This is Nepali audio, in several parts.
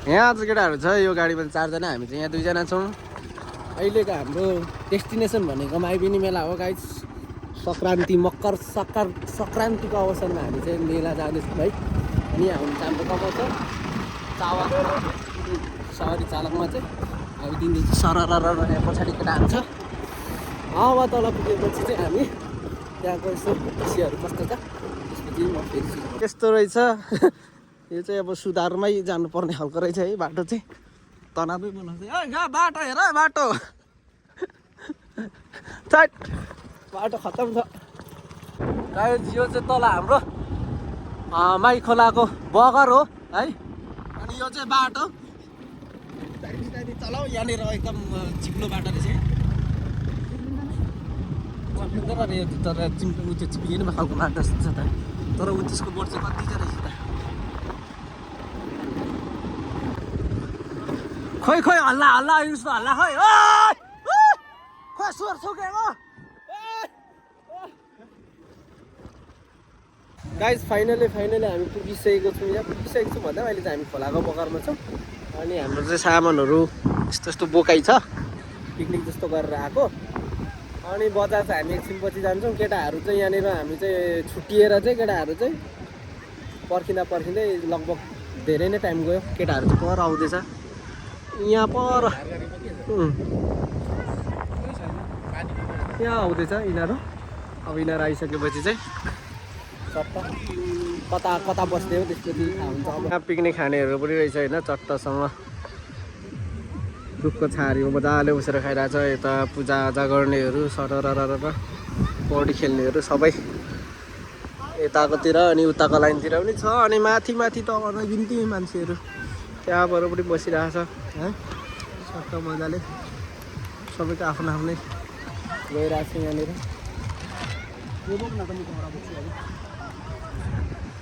यहाँ चाहिँ केटाहरू छ यो गाडीमा 4 जना हामी चाहिँ यहाँ 2 जना छौँ अहिलेको हाम्रो डेस्टिनेसन भनेको माइबिनी मेला हो गाइस सङ्क्रान्ति मकर सङ्क्रान्तिको अवसरमा हामी चाहिँ मेला जाँदैछौँ है अनि यहाँ हुन्छ हाम्रो कमाउँछ चावा सवारी चालकमा चाहिँ अब दिनदेखि सरर पछाडि केटाहरू छ हावा तल पुगेपछि चाहिँ हामी त्यहाँको यसो दृश्यहरू कस्तो छ त्यसपछि म फेरि त्यस्तो रहेछ यो चाहिँ अब सुधारमै जानुपर्ने खालको रहेछ है बाटो चाहिँ तनावै बनाउँछ ए बाटो हेर बाटो चट बाटो खत्तम छ यो चाहिँ तल हाम्रो माई खोलाको बगर हो है अनि यो चाहिँ बाटो दामी चलाऊ यहाँनिर एकदम चिप्लो बाटो रहेछ तर चिप्लो त्यो चिप्लिने खालको बाटो जस्तो छ त तर त्यसको बोर्ड चाहिँ कति चाहिँ रहेछ त खोइ हल्ला हल्ला यस्तो हल्ला खोइ खोइ स्वर सुकेको गाइज फाइनली हामी पुगिसकेको छौँ यहाँ पुगिसकेको छौँ भन्दा अहिले चाहिँ हामी खोलाको बगरमा छौँ अनि हाम्रो चाहिँ सामानहरू यस्तो बोकाइ छ पिकनिक जस्तो गरेर आएको अनि बजार चाहिँ हामी एकछिनपछि जान्छौँ केटाहरू चाहिँ यहाँनिर हामी चाहिँ छुट्टिएर चाहिँ केटाहरू चाहिँ पर्खिँदै लगभग धेरै नै टाइम गयो केटाहरू चाहिँ पर आउँदैछ यहाँ पर यहाँ आउँदैछ यिनीहरू अब यिनीहरू आइसकेपछि चाहिँ चट्ट कता बस्ने हो त्यसपछि हुन्छ अब यहाँ पिकनिक खानेहरू पनि रहेछ होइन चट्टसँग रुखको छारीमा मजाले बसेर खाइरहेको छ यता पूजाआजा गर्नेहरू सरर पौडी खेल्नेहरू सबै यताकोतिर अनि उताको लाइनतिर पनि छ अनि माथि त अनगिन्ती मान्छेहरू त्यहाँबाट पनि बसिरहेको छ है सट्ट मजाले सबैको आफ्नो आफ्नै गइरहेको छ यहाँनिर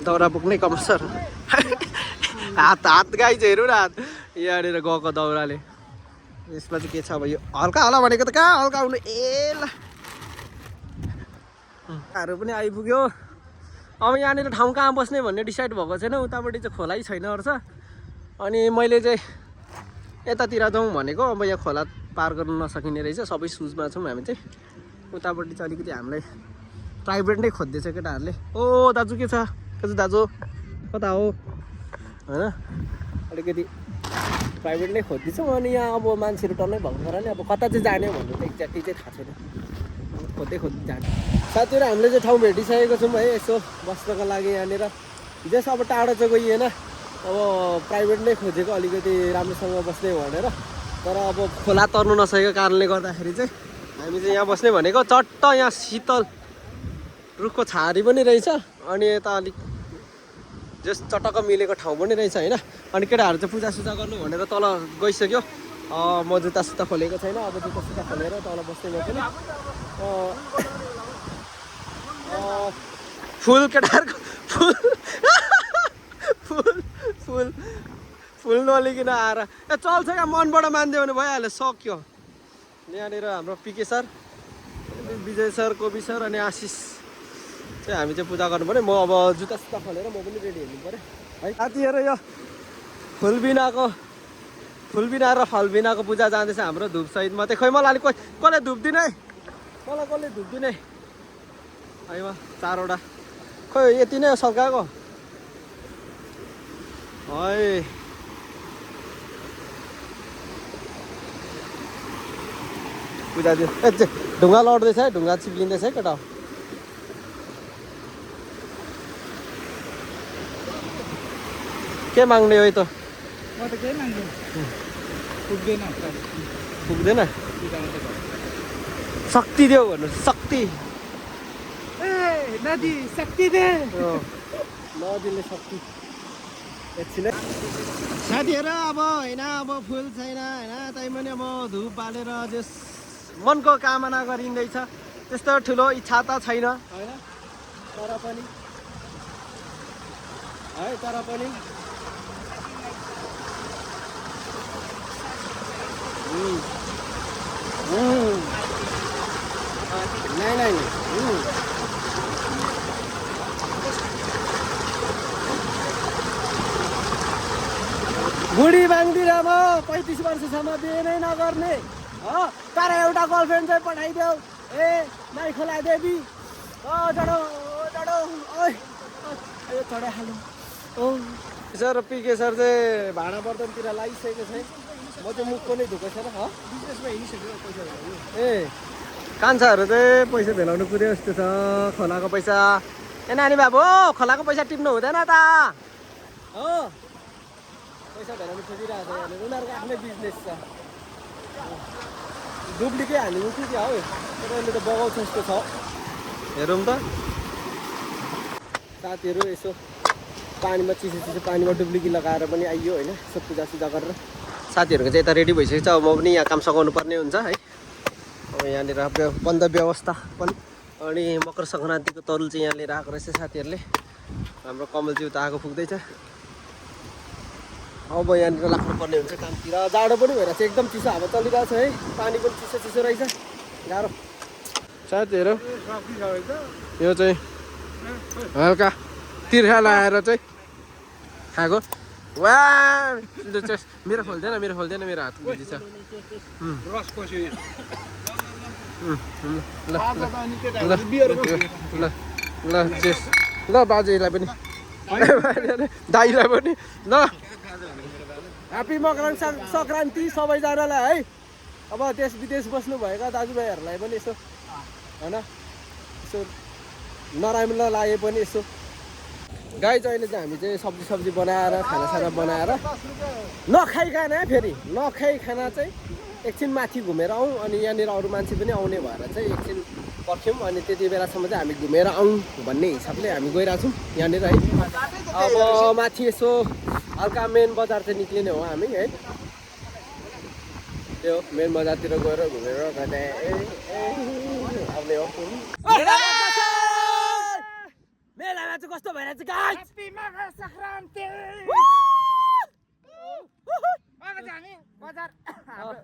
दाउरा बोक्नै कम सर हात गाइज हेरौँ न हात यहाँनिर गएको दाउराले यसमा चाहिँ के छ अब यो हल्का होला भनेको त कहाँ हल्का हुनु ए ल हरू पनि आइपुग्यो अब यहाँनिर ठाउँ कहाँ बस्ने भन्ने डिसाइड भएको छैन उतापट्टि चाहिँ खोलै छैन रहेछ अनि मैले चाहिँ यतातिर जाउँ भनेको अब यहाँ खोला पार गर्नु नसकिने रहेछ सबै सुजमा छौँ हामी चाहिँ उतापट्टि चाहिँ अलिकति हामीलाई प्राइभेट नै खोज्दैछ केटाहरूले ओ दाजु के छ दाजु कता हो होइन अलिकति प्राइभेट नै खोज्दैछौँ अनि यहाँ अब मान्छेहरू टन्नै भएको कारणले अब कता चाहिँ जाने भन्नु त एक्ज्याक्टली चाहिँ थाहा छैन खोज्दै जाने साथीहरू हामीले चाहिँ ठाउँ भेटिसकेको छौँ है यसो बस्नको लागि यहाँनिर जस अब टाढो चाहिँ गइएन अब प्राइभेट नै खोजेको अलिकति राम्रोसँग बस्ने भनेर तर अब खोला तर्नु नसकेको कारणले गर्दाखेरि चाहिँ हामी चाहिँ यहाँ बस्ने भनेको चट्ट यहाँ शीतल रुखको छारी पनि रहेछ अनि यता अलिक जस चटक्क मिलेको ठाउँ पनि रहेछ होइन अनि केटाहरू चाहिँ पूजासुजा गर्नु भनेर तल गइसक्यो म जुत्ता खोलेको छैन अब जुत्ता खोलेर तल बस्ने गर्छु फुल केटाहरूको फुल नलिकन आएर ए चल्छ क्या मनबाट मान्दियो भने भइहाल्यो सक्यो यहाँनिर हाम्रो पिके सर विजय सर कोबी सर अनि आशिष चाहिँ हामी चाहिँ पूजा गर्नु पऱ्यो म अब जुत्ता खोलेर म पनि रेडी हुनु पऱ्यो है साथीहरू यो फुलबिना र फलबिनाको पूजा जाँदैछ हाम्रो धुप सहित मात्रै खोइ मलाई अलिक कसले धुप दिने मलाई कसले धुप दिने है 4वटा खोइ यति नै हो सल्काएको है पूजा दिनु ए ढुङ्गा लड्दैछ है ढुङ्गा चिप्लिँदैछ है केटा के माग्ने हो त म त के माग्छु पुग्दैन शक्ति देऊ भन्नु शक्ति ए नदी शक्ति दे नदीले शक्ति एकछिन साथीहरू अब होइन अब फुल छैन होइन तैपनि अब धुप बालेर जस मनको कामना गरिँदैछ त्यस्तो ठुलो इच्छा त छैन होइन तर पनि नहीं बुढी बाङ्दिरामा 35 वर्षसम्म बिहे नै नगर्ने हो तर एउटा गर्लफ्रेन्ड चाहिँ पठाइदेऊ ए माई खोला देवी जडो जडो ओइ यो चढाइहाल्नु ओ सर पिके सर चाहिँ भाडा बर्तनतिर लागिसकेको छ म चाहिँ मुखको नै धुएको छैन हो बिजनेसमा हिँडिसक्यो पैसा ए कान्छाहरू चाहिँ पैसा भेलाउनु कुद्यो जस्तो छ खोलाको पैसा ए नानी बाबु खोलाको पैसा टिप्नु हुँदैन त हो पैसा भेलाउनु खोजिरहेको छ यहाँनिर उनीहरूको आफ्नै बिजनेस छ डुब्लिकै हाल्नु कि क्या हो तर अहिले त बगाउँछ जस्तो छ हेरौँ त साथीहरू यसो पानीमा चिसो चिसो पानीमा डुब्लिकी लगाएर पनि आइयो होइन यसो पूजासुजा गरेर साथीहरूको चाहिँ यता रेडी भइसकेको छ अब म पनि यहाँ काम सघाउनु पर्ने हुन्छ है अब यहाँनिर बन्द व्यवस्था पनि अनि मकर सङ्क्रान्तिको तरुल चाहिँ यहाँ लिएर आएको रहेछ साथीहरूले हाम्रो कमलज्यू त आगो पुग्दैछ अब यहाँनिर लाग्नुपर्ने हुन्छ कामतिर जाडो पनि भइरहेको छ एकदम चिसो हावा चलिरहेको छ है पानी पनि चिसो चिसो रहेछ गाह्रो साथीहरू यो चाहिँ हल्का तिर्खा लगाएर चाहिँ खाएको वा मेरो खोल्दैन मेरो हात बुझी छ ल बाजेलाई पनि दाइलाई पनि ल ह्याप्पी मकर सङ्क्रान्ति सबैजनालाई है अब देश विदेश बस्नुभएका दाजुभाइहरूलाई पनि यसो होइन यसो नराम्रो लागे पनि यसो गाई चाहिँ अहिले चाहिँ हामी चाहिँ सब्जी बनाएर खानासाना बनाएर नखाइकन फेरि नखाइकन चाहिँ एकछिन माथि घुमेर आउँ अनि यहाँनिर अरू मान्छे पनि आउने भएर चाहिँ एकछिन पर्ख्यौँ अनि त्यति बेलासम्म चाहिँ हामी घुमेर आउँ भन्ने हिसाबले हामी गइरहेको छौँ यहाँनिर है अब माथि यसो हल्का मेन बजार चाहिँ निक्लिने हो हामी है त्यो मेन बजारतिर गएर घुमेर आउने हो मेलामा चाहिँ कस्तो भइरहेको छ गाइस ह्याप्पी मकर सङ्क्रान्ति हामी बजार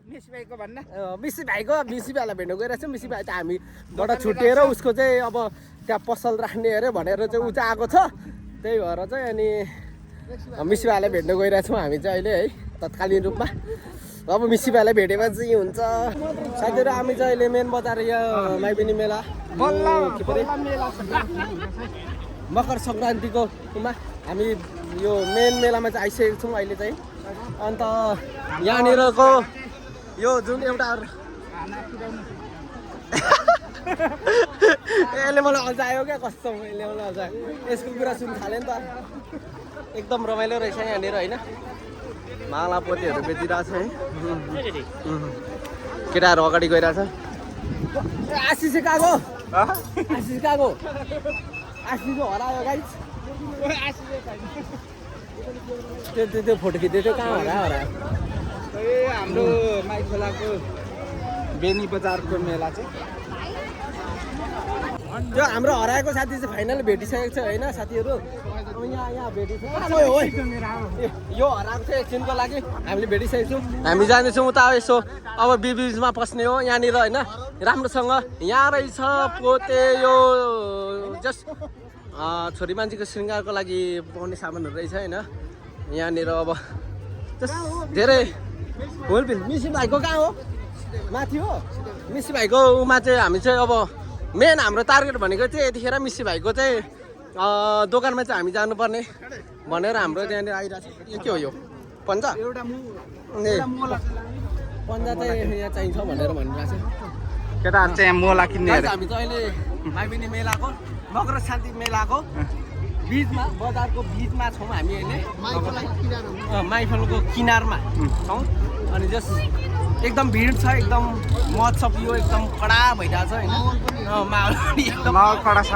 मिसी भाइको भन्न मिसी भाइलाई भेट्नु गइरहेको छ मिसी भाइ त हामीबाट छुटेर उसको चाहिँ अब त्यहाँ पसल राख्ने अरे भनेर चाहिँ ऊ चाहिँ आएको छ त्यही भएर चाहिँ अनि मिसी भाइलाई भेट्नु गइरहेछौँ हामी चाहिँ अहिले है तत्कालीन रूपमा अब मिसी भाइलाई भेटेमा चाहिँ हुन्छ साथीहरू हामी चाहिँ अहिले मेन बजार यहाँ माइबिनी मेला मकर सङ्क्रान्तिकोमा हामी यो मेन मेलामा चाहिँ आइसकेको छौँ अहिले चाहिँ अन्त यहाँनिरको यो जुन एउटा यसले मलाई अल्झायो क्या कस्तो यसले मलाई अल्झायो यसको कुरा सुन्नु थालेँ नि त एकदम रमाइलो रहेछ यहाँनिर होइन माला पोतेहरू बेचिरहेको छ है केटाहरू अगाडि गइरहेछ आशिष गएको आशिष हरायो गाइस त्यो फोटो खिच्दै थियो कहाँ हरायो हाम्रो माई खोलाको बेनी बजारको मेला चाहिँ त्यो हाम्रो हराएको साथी चाहिँ फाइनल भेटिसकेको छ होइन साथीहरू अब यहाँ भेटिसक्यो यो हराएको चाहिँ एकछिनको लागि हामीले भेटिसकेको छौँ हामी जानेछौँ उता यसो अब बिचमा पस्ने हो यहाँनिर होइन राम्रोसँग यहाँ रहेछ पोते यो जस्ट छोरी मान्छेको श्रृङ्गारको लागि पाउने सामानहरू रहेछ होइन यहाँनिर अब जस्ट धेरै होलबिल मिसी भाइको कहाँ हो माथि हो मिसी भाइको उमा चाहिँ हामी चाहिँ अब मेन हाम्रो टार्गेट भनेको चाहिँ यतिखेर मिसी भाइको चाहिँ दोकानमा चाहिँ हामी जानुपर्ने भनेर हाम्रो त्यहाँनिर आइरहेको छ यो के हो यो पन्जा पन्जा चाहिँ यहाँ चाहिन्छ भनेर भनिरहेको छ केटाहरू चाहिँ मोला किन्ने हामी चाहिँ अहिले माइबिनी मेलाको मकर शान्ति मेलाको बिचमा बजारको बिचमा छौँ हामी अहिले माइफलको किनारमा छौँ अनि जस्ट एकदम भिड छ एकदम महोत्सव यो एकदम कडा भइरहेको छ होइन माहौल पनि एकदम कडा छ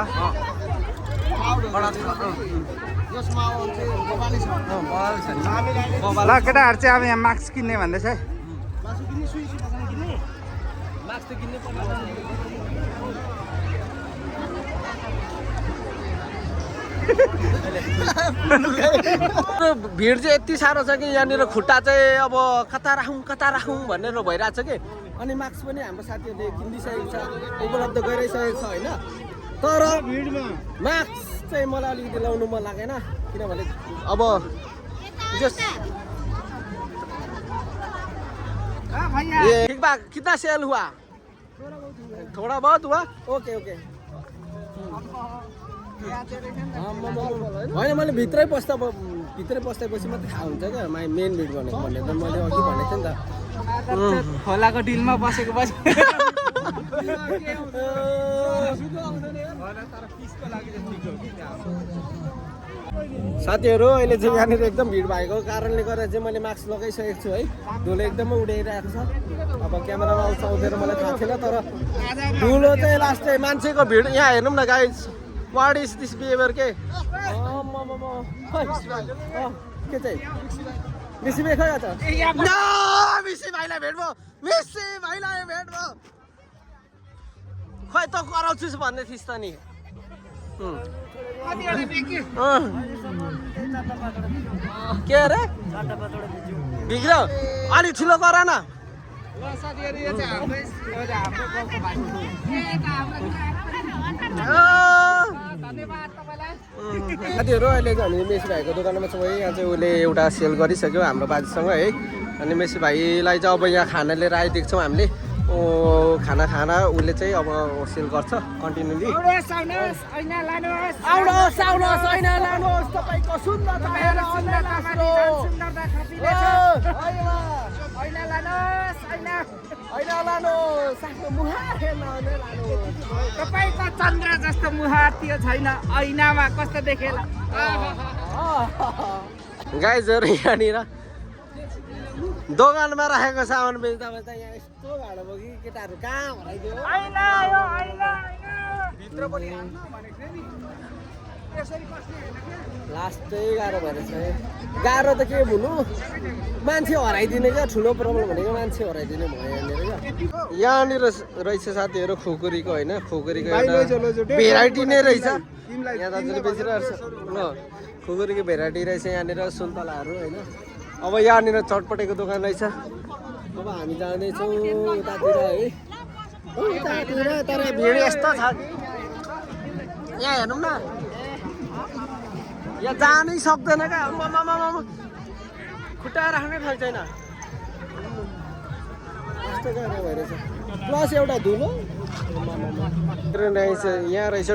ल केटाहरू चाहिँ अब यहाँ मास्क किन्ने भन्दैछ है मास्क त किन्नै पर्छ भिड चाहिँ यति साह्रो छ कि यहाँनिर खुट्टा चाहिँ अब कता राखौँ भनेर भइरहेको छ कि अनि मास्क पनि हाम्रो साथीहरूले किनिदिइसकेको छ उपलब्ध गराइसकेको छ होइन तर भिडमा मास्क चाहिँ मलाई अलिकति लाउनु मन लागेन किनभने अब जस्ट भैया ये ठीक बा कितना सेल हुआ थोड़ा बहुत हुआ ओके ओके होइन मैले भित्रै पस्दापछि मात्रै थाहा हुन्छ क्या मेन भिड भनेको भन्ने त मैले अघि भनेको थिएँ नि त खोलाको डिलमा बसेको पछि साथीहरू अहिले चाहिँ यहाँनिर एकदम भिड भएको कारणले गर्दा चाहिँ मैले मास्क लगाइसकेको छु है धुलो एकदमै उडाइरहेको छ अब क्यामेरामा आउँछ आउँदैन मलाई थाहा छैन तर धुलो चाहिँ लास्टै मान्छेको भिड यहाँ हेर्नु न guys what is this behaviour के चाहिँ मिसी भाइ खै त मिसी भाइलाई भेट भयो मिसी भाइलाई भेट भयो खै त कराउँछुस् भन्दै थिइस् त नि के अरे बिग्र अलिक ठुलो गर न साथीहरू अहिले चाहिँ हामी मेसी भाइको दोकानमा छौँ है यहाँ चाहिँ उसले एउटा सेल गरिसक्यो हाम्रो बाजेसँग है अनि मेसी भाइलाई चाहिँ अब यहाँ खाना लिएर आइदिएको छौँ हामीले खाना उसले चाहिँ अब सेल गर्छ कन्टिन्युली तपाईँको सुन्दर तपाईँको चन्द्र जस्तो मुहार त्यो छैन ऐनामा कस्तो देखेला गाइजहरू यहाँनिर दोकानमा राखेको सामान बेच्दा बेच्दा यहाँ यस्तो गाडो भयो कि केटाहरू कहाँ हराइदियो लास्टै गाह्रो भएर चाहिँ गाह्रो त के भन्नु मान्छे हराइदिने क्या ठुलो प्रब्लम भनेको मान्छे हराइदिने भयो यहाँनिर रहेछ साथीहरू खुकुरीको होइन खुकुरीको एउटा भेराइटी नै रहेछ यहाँ दाजुले बेचिरहेको छ खुकुरीको भेराइटी रहेछ यहाँनिर सुन्तलाहरू होइन अब यहाँनिर चटपटेको दोकान रहेछ अब हामी जाँदैछौँ उतातिर है उतातिर तर भिड यस्तो छ यहाँ हेर्नु न यहाँ जानै सक्दैन क्या खुट्टा राख्नै ठाउँ छैन यस्तो गाह्रो भइरहेछ प्लस एउटा धुलो रहेछ यहाँ रहेछ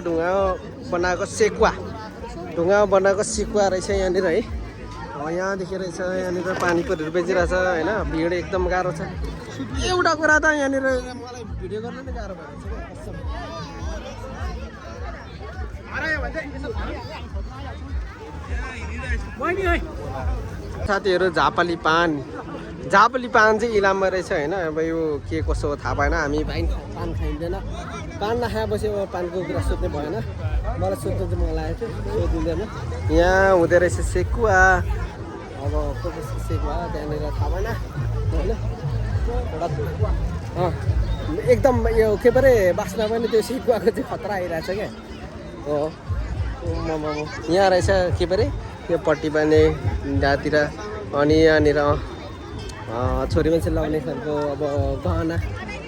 ढुङ्गा बनाएको सिकुवा रहेछ यहाँनिर है यहाँदेखि रहेछ यहाँनिर पानी परिहरू बेचिरहेछ होइन भिड एकदम गाह्रो छ एउटा कुरा त यहाँनिर मलाई भिडियो गर्न नै गाह्रो भएको छ साथीहरू झापाली पान चाहिँ इलाममा रहेछ होइन अब यो के कसो हो थाहा भएन हामी पान खाइँदैन पान नखाएपछि अब पानको कुरा सोध्नै भएन मलाई सोध्नु चाहिँ मलाई लागेको थियो सोधिँदैन यहाँ हुँदो रहेछ सेकुवा अब कसको सेकुवा त्यहाँनिर थाहा भएन होइन एउटा एकदम यो के परे बास्ना पनि त्यो सेकुवाको चाहिँ खतरा आइरहेछ क्या हो यहाँ रहेछ के परे यो पट्टि पनि दातिर अनि यहाँनिर छोरी मान्छे लगाउने खालको अब गहना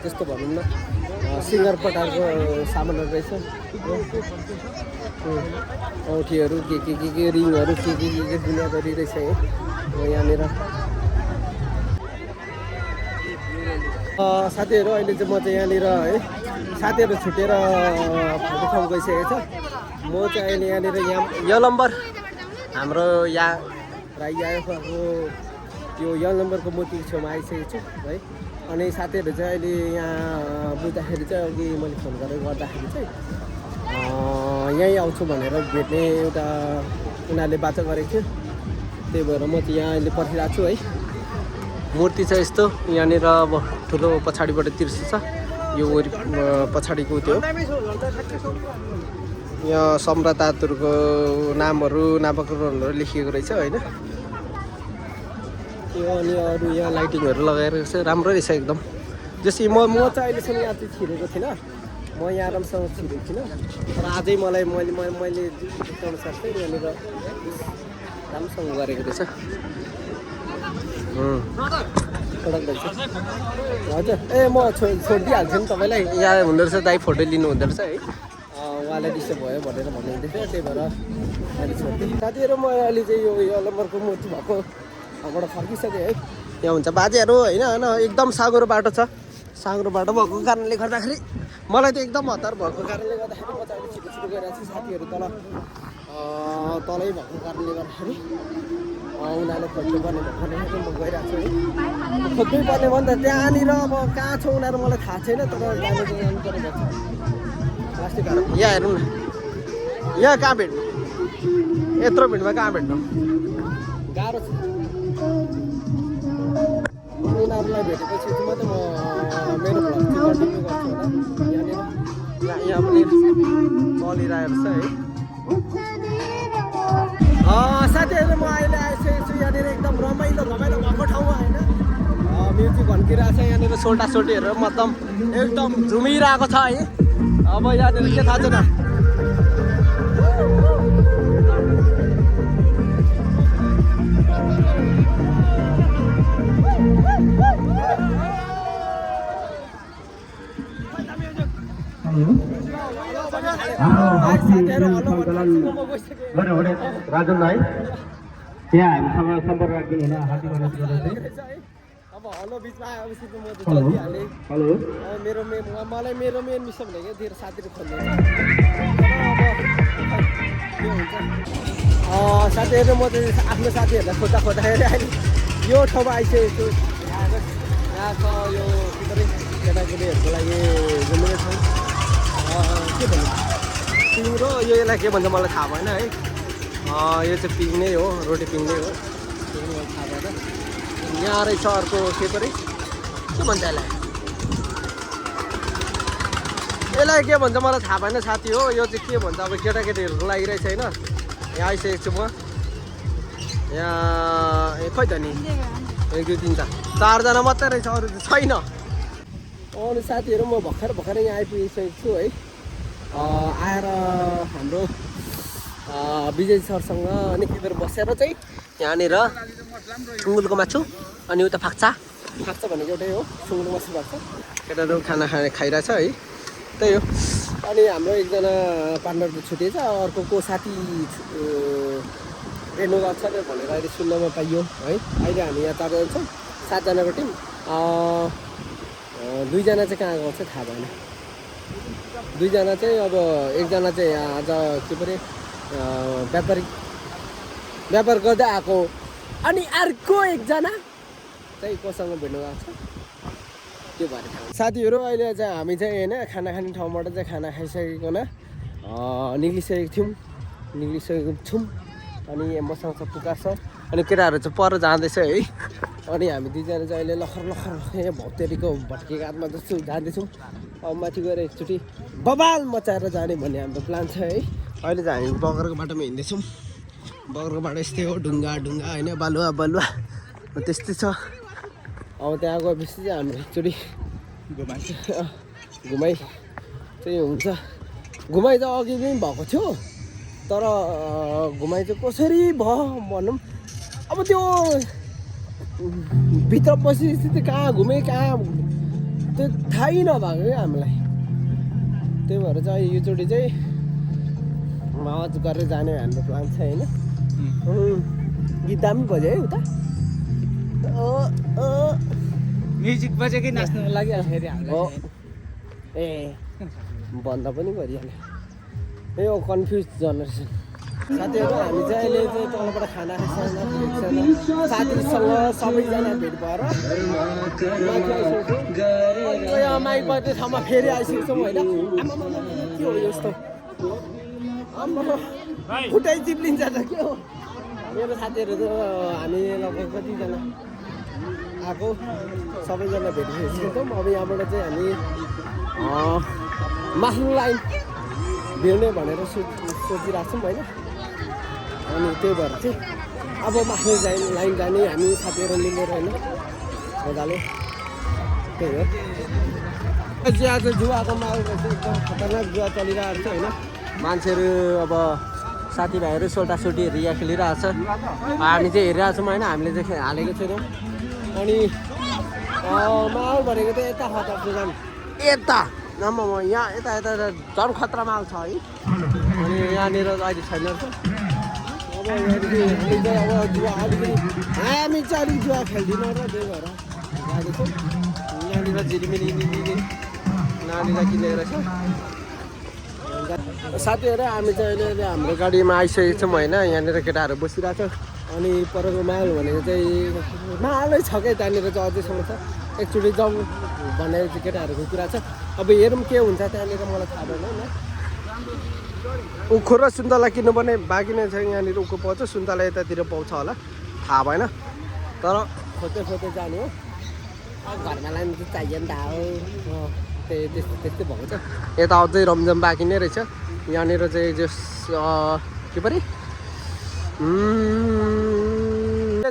त्यस्तो भनौँ न सिङ्गर पटारको सामानहरू रहेछ औँठीहरू के रिङहरू के दुनियाँभरि रहेछ है यहाँनिर साथीहरू अहिले चाहिँ म चाहिँ यहाँनिर है साथीहरू छुटेर फाल्टो ठाउँ गइसकेको छ म चाहिँ अहिले यहाँनिर यलम्बर हाम्रो यहाँ राईको यो यलम्बरको मूर्तिको छेउमा आइसकेको छु है अनि साथीहरू चाहिँ अहिले यहाँ बुझ्दाखेरि चाहिँ अघि मैले फोन गरेर गर्दाखेरि चाहिँ यहीँ आउँछु भनेर भेट्ने एउटा उनीहरूले बाचा गरेको थियो त्यही भएर म चाहिँ यहाँ अहिले पर्खिरहेको छु है मूर्ति छ यस्तो यहाँनिर अब ठुलो पछाडिबाट तिर्सी छ यो पछाडिको त्यो यहाँ सम्राटहरूको नामहरू नामकरणहरू लेखिएको रहेछ होइन यो अनि अरू यहाँ लाइटिङहरू लगाएर रहेछ राम्रो रहेछ एकदम जस्तै म चाहिँ अहिलेसम्म यहाँ चाहिँ छिरेको थिइनँ म यहाँ आरामसँग छिरेको थिइनँ तर आजै मैले देखाउन सक्थेँ यहाँनिर राम्रोसँग गरेको रहेछ हजुर ए म छोडिदिइहाल्छु नि तपाईँलाई यहाँ हुँदो रहेछ दाइ फोटो लिनु हुँदो रहेछ है उहाँलाई डिस्टर्ब भयो भनेर भन्नुहुँदै थियो त्यही भएर मैले छोडिदिएँ साथीहरू म अहिले चाहिँ यो यलम्बरको मूर्ति भएको ठाउँबाट फर्किसकेँ है यहाँ हुन्छ बाजेहरू होइन होइन एकदम साँघुरो बाटो छ। साँघुरो बाटो भएको कारणले गर्दाखेरि मलाई त एकदम हतार भएको कारणले गर्दाखेरि म चाहिँ अहिले छिटो छिटो गइरहेको छु। साथीहरू तलै भएको कारणले गर्दाखेरि उनीहरूले खोज्नुपर्ने भएको म गइरहेको छु है। खोज्नै पर्ने भने त त्यहाँनिर अब कहाँ छ उनीहरू मलाई थाहा छैन, तर जानुपर्ने भएको छ। प्लास्टिकहरू यहाँ हेर्नु न, यहाँ कहाँ भेट्नु, यत्रो भिडमा कहाँ भेट्नु, गाह्रो छ। उनीहरूलाई भेटेपछि मात्रै म मेरो भ्लग चाहिँ कन्टिन्यू गर्छु होला। यहाँनिर यहाँ पनि चलिरहेको छ है। साथीहरू म अहिले आइसकेको छु यहाँनिर एकदम रमाइलो भएको ठाउँमा होइन। म्युजिक भन्किरहेको छ यहाँनिर, सोल्टासोल्टीहरू मतलब एकदम झुमिरहेको छ है। अब यहाँनिर के थाहा छैन, राजन भाइ त्यहाँ हामीसँग सम्पर्क राखिदिनु हुन हार्दिक अनुरोध गर्दछु। अब हलो बिचमा आएपछि त म त चलिहालेँ। हेलो मलाई मेरो मेन मिसन भनेको धेरै साथीहरू खोज्नु छ। साथीहरू म चाहिँ आफ्नो साथीहरूलाई खोज्दाखेरि अहिले यो ठाउँमा आइसकेको छु। यहाँको यो केटाकेटीहरूको लागि घुम्ने ठाउँ के भन्नु, पिङ र यो यसलाई के भन्छ मलाई थाहा भएन है। यो चाहिँ पिङ नै हो, रोटी पिङ नै हो, थाहा भएन। यहाँ रहेछ अर्को के परे के भन्छ यसलाई के भन्छ मलाई थाहा भएन साथी हो। यो चाहिँ के भन्छ अब केटाकेटीहरूको लागि रहेछ होइन। यहाँ आइसकेको छु म। यहाँ खै त नि 1 2 3 4 जना मात्रै रहेछ, अरू चाहिँ छैन। अनि साथीहरू म भर्खरै यहाँ आइपुगिसकेको छु है। आएर हाम्रो विजय सरसँग निकै बेर बसेर चाहिँ यहाँनिर सुँगुरको मासु अनि उता फाक्सा भनेको एउटै हो, सुँगुरको मासु भएको केटाहरू खाना खाइरहेछ है। त्यही हो। अनि हाम्रो एकजना पार्टनर त छुटेछ, अर्को को साथी हेर्नु गएको छ भनेर अहिले सुन्नमा पाइयो है। अहिले हामी यहाँ 4 जना छौँ, 7 जनाको टिम। 2 जना चाहिँ कहाँ गएको छ थाहा भएन। 2 जना चाहिँ अब एकजना चाहिँ आज के परे व्यापार गर्दै आएको, अनि अर्को एकजना चाहिँ कोसँग भेट्नु गएको छ त्यो भएर थाहा। साथीहरू अहिले चाहिँ हामी चाहिँ होइन खाना खाने ठाउँबाट चाहिँ खाना खाइसकेको निक्लिसकेको छौँ। अनि मसँग छ पुकार छ अनि केटाहरू चाहिँ पर जाँदैछ है। अनि हामी 2 जना चाहिँ अहिले लखर यहाँ भौतेरीको भट्केको हातमा जस्तो जाँदैछौँ। अब माथि गएर एकचोटि बबाल मचाएर जाने भन्ने हाम्रो प्लान छ है। अहिले चाहिँ हामी बगरको बाटोमा हिँड्दैछौँ। बगरको बाटो यस्तै हो, ढुङ्गा होइन, बालुवा त्यस्तै छ। अब त्यहाँ गएपछि चाहिँ हाम्रो एकचोटि घुमाइ चाहिँ हुन्छ। घुमाइ चाहिँ अघि पनि भएको थियो, तर घुमाइ चाहिँ कसरी भयो भनौँ। अब त्यो भित्र बसेपछि चाहिँ कहाँ घुमेँ कहाँ त्यो थाहै नभएको क्या हामीलाई। त्यही भएर चाहिँ योचोटि चाहिँ मौज गरेर जाने हाम्रो प्लान छ होइन। गीत दामी बज्यो है उता, म्युजिक बजेकै नाच्नु लागिहाल्छ फेरि हामीलाई। ए बन्द पनि गरिहाल्यो। ए हो कन्फ्युज जेनेरेसन। साथीहरू हामी चाहिँ अहिले चाहिँ तलबाट खाना खाइसकेर साथीसँग सबैजना भेट भएर माइक बज्ने ठाउँमा फेरि आइसकेको छौँ होइन। के हो यस्तो खुट्टै चिप्लिन्छ त के हो। मेरो साथीहरू त हामी लगभग कतिजना आएको सबैजना भेट भइसकेको छौँ। अब यहाँबाट चाहिँ हामी माथि लाइन भिड्ने भनेर सोचिरहेको छौँ होइन। अनि त्यही भएर चाहिँ अब माथि लाइन जाने हामी साथीहरू मिलेर होइन मजाले। त्यही हो। जुवा चाहिँ जुवाको माहौल चाहिँ एकदम खतरनाक जुवा चलिरहेको छ होइन। मान्छेहरू अब साथीभाइहरू सोल्टासोल्टीहरू यहाँ खेलिरहेको छ, हामी चाहिँ हेरिरहेको छौँ होइन। हामीले चाहिँ हालेको छैनौँ। अनि माहौल भनेको चाहिँ यता खतरा छ झन्, यता नम्बर यहाँ यता झन् खतरा माहौल छ है। अनि यहाँनिर अहिले छैन रहेछ। अब यहाँदेखि हामी चाहिँ अब जुवा अलिकति हामी चाहिँ अलिक जुवा खेल्दिनँ र त्यही भएर गएको छु यहाँनिर झिलिमिली नानीलाई किनेर छ साथीहरू हामी चाहिँ अहिले हाम्रो गाडीमा आइसकेको छौँ होइन यहाँनिर केटाहरू बसिरहेको छ अनि परको माल भनेको चाहिँ मालै छ क्या त्यहाँनिर चाहिँ अझैसम्म छ एकचोटि जाउँ भनेर चाहिँ केटाहरूको कुरा छ अब हेरौँ के हुन्छ त्यहाँनिर मलाई थाहा भएन होइन उखु र सुन्तला किन्नुपर्ने बाँकी नै छ यहाँनिर उखु पाउँछ सुन्तला यतातिर पाउँछ होला थाहा भएन तर खोज्दै जाने हो घरमा लानु चाहिँ चाहियो नि त हो त्यस्तै भएको छ यता अझै रमझम बाँकी नै रहेछ यहाँनिर चाहिँ जस के परे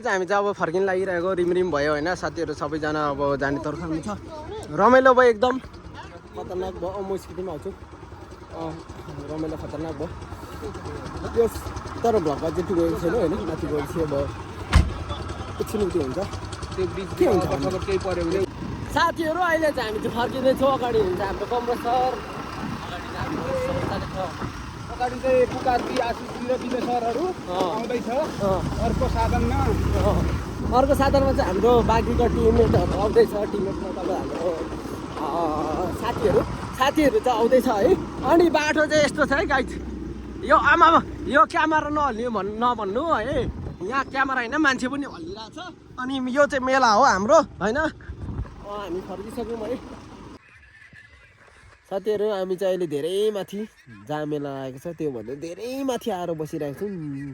हामी चाहिँ अब फर्किन लागिरहेको रिमरिम भयो होइन साथीहरू सबैजना अब जाने तर्खरमा छ रमाइलो भयो एकदम खतरनाक भयो म स्कुटीमा आउँछु रमाइलो खतरनाक भयो त्यस तर भ्लगमा चाहिँ गएको छैन होइन माथि गएपछि अब एकछिन उति हुन्छ के हुन्छ केही पऱ्यो भने साथीहरू अहिले चाहिँ हामी चाहिँ फर्किँदैछौँ अगाडि हुन्छ हाम्रो कमरो सर अगाडि चाहिँ पुकारकी आशिष र विजय सरहरू आउँदैछ अर्को साधनमा चाहिँ हाम्रो बाँकीको टिममेटहरू आउँदैछ टिममेटमा तपाईँ हाम्रो साथीहरू चाहिँ आउँदैछ है अनि बाटो चाहिँ यस्तो छ है गाइज यो आमा यो क्यामेरा नहल्ने नभन्नु है यहाँ क्यामेरा होइन मान्छे पनि हल्लिरहेको छ अनि यो चाहिँ मेला हो हाम्रो होइन हामी फर्किसक्यौँ है साथीहरू हामी चाहिँ अहिले धेरै माथि जहाँ मेला लागेको छ त्योभन्दा धेरै माथि आएर बसिरहेको छौँ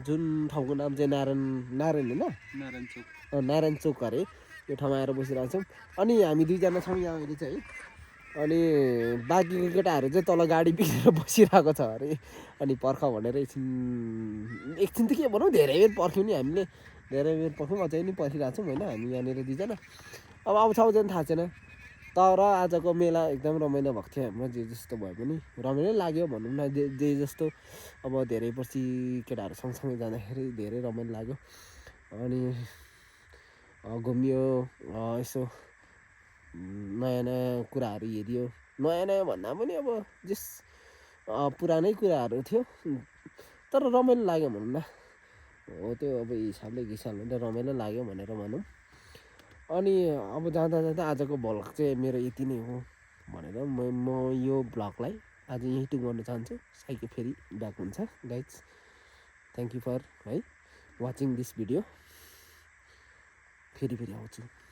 जुन ठाउँको नाम चाहिँ नारायण होइन नारायण चोक अरे यो ठाउँमा आएर बसिरहेको छौँ अनि हामी दुईजना छौँ यहाँ अहिले चाहिँ है अनि बाँकीको केटाहरू चाहिँ तल गाडी बिग्रेर बसिरहेको छ अरे अनि पर्ख भनेर एकछिन त के भनौँ धेरै बेर पर्ख्यौँ नि हामीले धेरै बेर पर्ख्यौँ अझै नि पर्खिरहेको छौँ होइन हामी यहाँनिर दुईजना अब आउँछ आउँदैन थाहा छैन तर आजको मेला एकदम रमाइलो भएको थियो हाम्रो जे जस्तो भए पनि रमाइलो लाग्यो भनौँ न जे जस्तो अब धेरै पछि केटाहरू सँगसँगै जाँदाखेरि धेरै रमाइलो लाग्यो अनि घुमियो यसो नयाँ कुराहरू हेरियो नयाँ भन्दा पनि अब जस पुरानै कुराहरू थियो तर रमाइलो लाग्यो भनौँ न हो त्यो अब हिसाबले रमाइलो लाग्यो भनेर भनौँ अनि अब जाँदा आजको भ्लग चाहिँ मेरो यति नै हो भनेर म यो भ्लगलाई आज यहीँ टु गर्न चाहन्छु साइके फेरि ब्याक हुन्छ गाइज थ्याङ्क यू फर है वाचिङ दिस भिडियो फेरि आउँछु